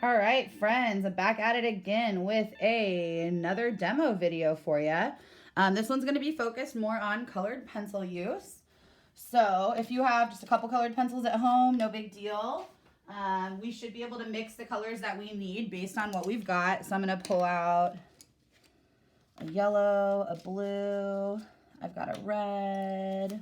All right, friends, I'm back at it again with another demo video for you. This one's going to be focused more on colored pencil use. So if you have just a couple colored pencils at home, no big deal. We should be able to mix the colors that we need based on what we've got. So I'm going to pull out a yellow, a blue, I've got a red,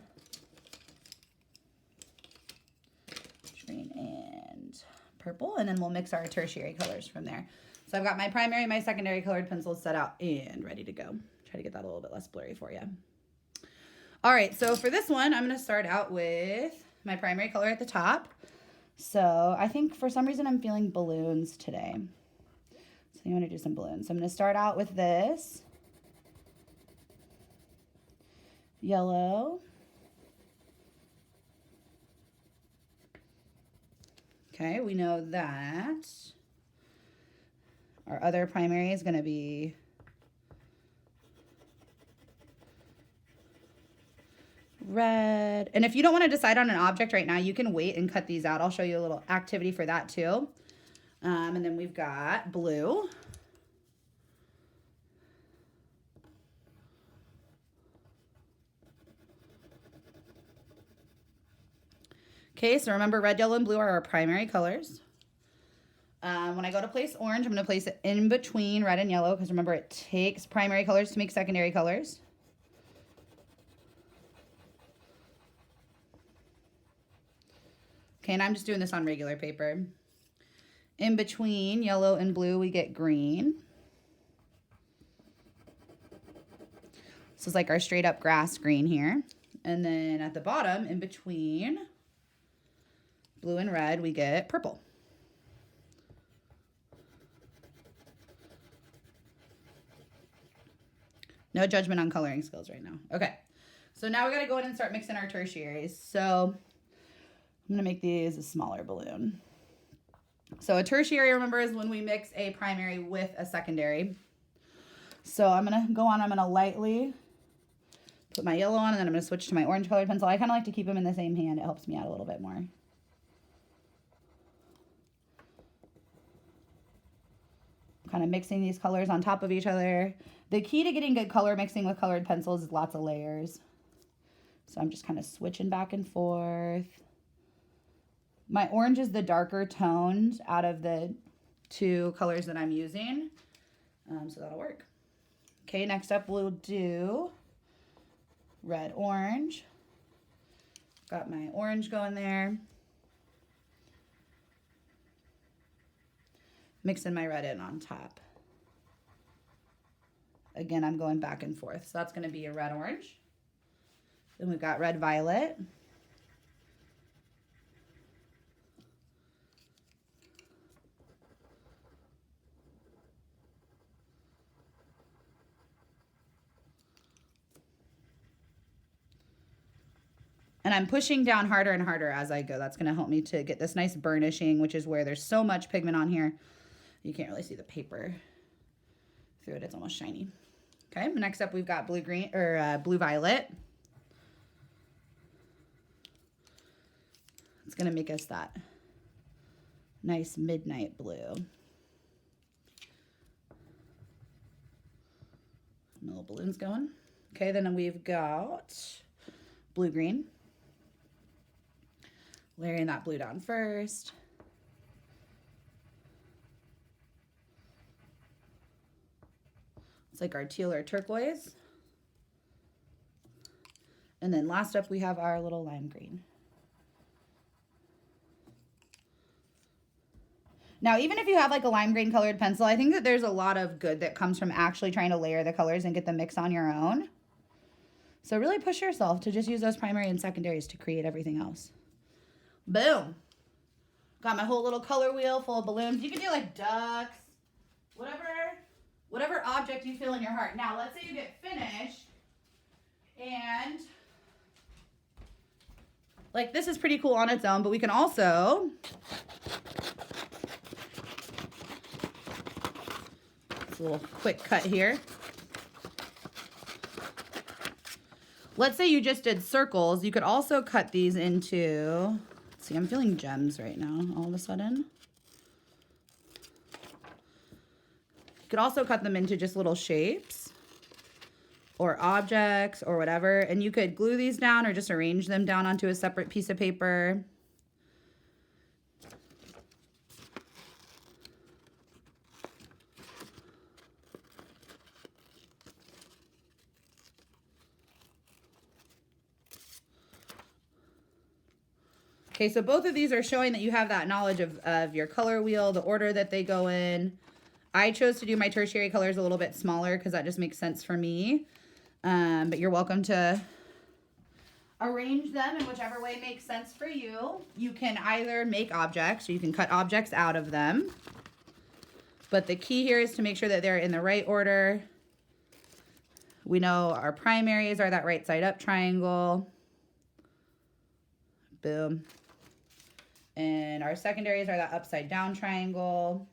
green, and purple, and then we'll mix our tertiary colors from there. So I've got my primary, my secondary colored pencils set out and ready to go. Try to get that a little bit less blurry for you. All right, so for this one, I'm going to start out with my primary color at the top. So I think for some reason I'm feeling balloons today. So I'm going to do some balloons. So I'm going to start out with this yellow. Okay, we know that our other primary is going to be red. And if you don't want to decide on an object right now, you can wait and cut these out. I'll show you a little activity for that too. And then we've got blue. Okay, so remember red, yellow, and blue are our primary colors. When I go to place orange, I'm going to place it in between red and yellow because remember it takes primary colors to make secondary colors. Okay, and I'm just doing this on regular paper. In between yellow and blue, we get green. This is like our straight up grass green here. And then at the bottom, in between blue and red, we get purple. No judgment on coloring skills right now. Okay, so now we gotta go in and start mixing our tertiaries. So I'm gonna make these a smaller balloon. So a tertiary, remember, is when we mix a primary with a secondary. So I'm gonna go on, I'm gonna lightly put my yellow on, and then I'm gonna switch to my orange colored pencil. I kinda like to keep them in the same hand. It helps me out a little bit more. Kind of mixing these colors on top of each other. The key to getting good color mixing with colored pencils is lots of layers. So I'm just kind of switching back and forth. My orange is the darker toned out of the two colors that I'm using. So that'll work. Okay, next up we'll do red, orange. Got my orange going there. Mixing my red in on top. Again, I'm going back and forth. So that's going to be a red orange. Then we've got red violet. And I'm pushing down harder and harder as I go. That's going to help me to get this nice burnishing, which is where there's so much pigment on here. You can't really see the paper through it. It's almost shiny. Okay, next up we've got blue green or blue violet. It's gonna make us that nice midnight blue. Little balloons going. Okay, then we've got blue green. Layering that blue down first. Like our teal or turquoise. And then last up we have our little lime green. Now even if you have like a lime green colored pencil, I think that there's a lot of good that comes from actually trying to layer the colors and get the mix on your own. So really push yourself to just use those primary and secondaries to create everything else. Boom. Got my whole little color wheel full of balloons. You can do like ducks, whatever object you feel in your heart. Now, let's say you get finished and like this is pretty cool on its own, but we can also it's a little quick cut here. Let's say you just did circles. You could also cut these into, let's see, I'm feeling gems right now all of a sudden. could also cut them into just little shapes or objects or whatever. And you could glue these down or just arrange them down onto a separate piece of paper. Okay, so both of these are showing that you have that knowledge of your color wheel, the order that they go in. I chose to do my tertiary colors a little bit smaller because that just makes sense for me. But you're welcome to arrange them in whichever way makes sense for you. You can either make objects, or you can cut objects out of them. But the key here is to make sure that they're in the right order. We know our primaries are that right side up triangle. Boom. And our secondaries are that upside down triangle.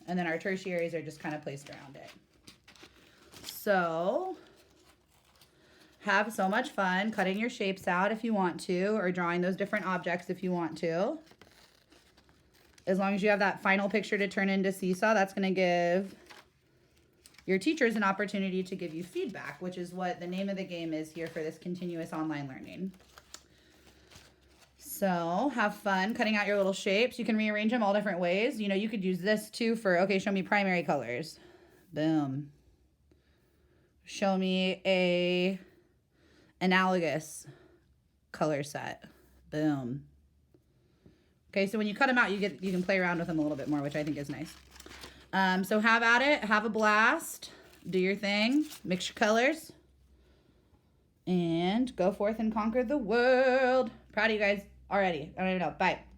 And then our tertiaries are just kind of placed around it. So have so much fun cutting your shapes out if you want to, or drawing those different objects if you want to. As long as you have that final picture to turn into Seesaw, that's going to give your teachers an opportunity to give you feedback, which is what the name of the game is here for this continuous online learning. So have fun cutting out your little shapes. You can rearrange them all different ways. You know, you could use this too for, okay, show me primary colors. Boom. Show me a analogous color set. Boom. Okay, so when you cut them out, you can play around with them a little bit more, which I think is nice. So have at it, have a blast, do your thing, mix your colors, and go forth and conquer the world. Proud of you guys already. I don't even know. Bye.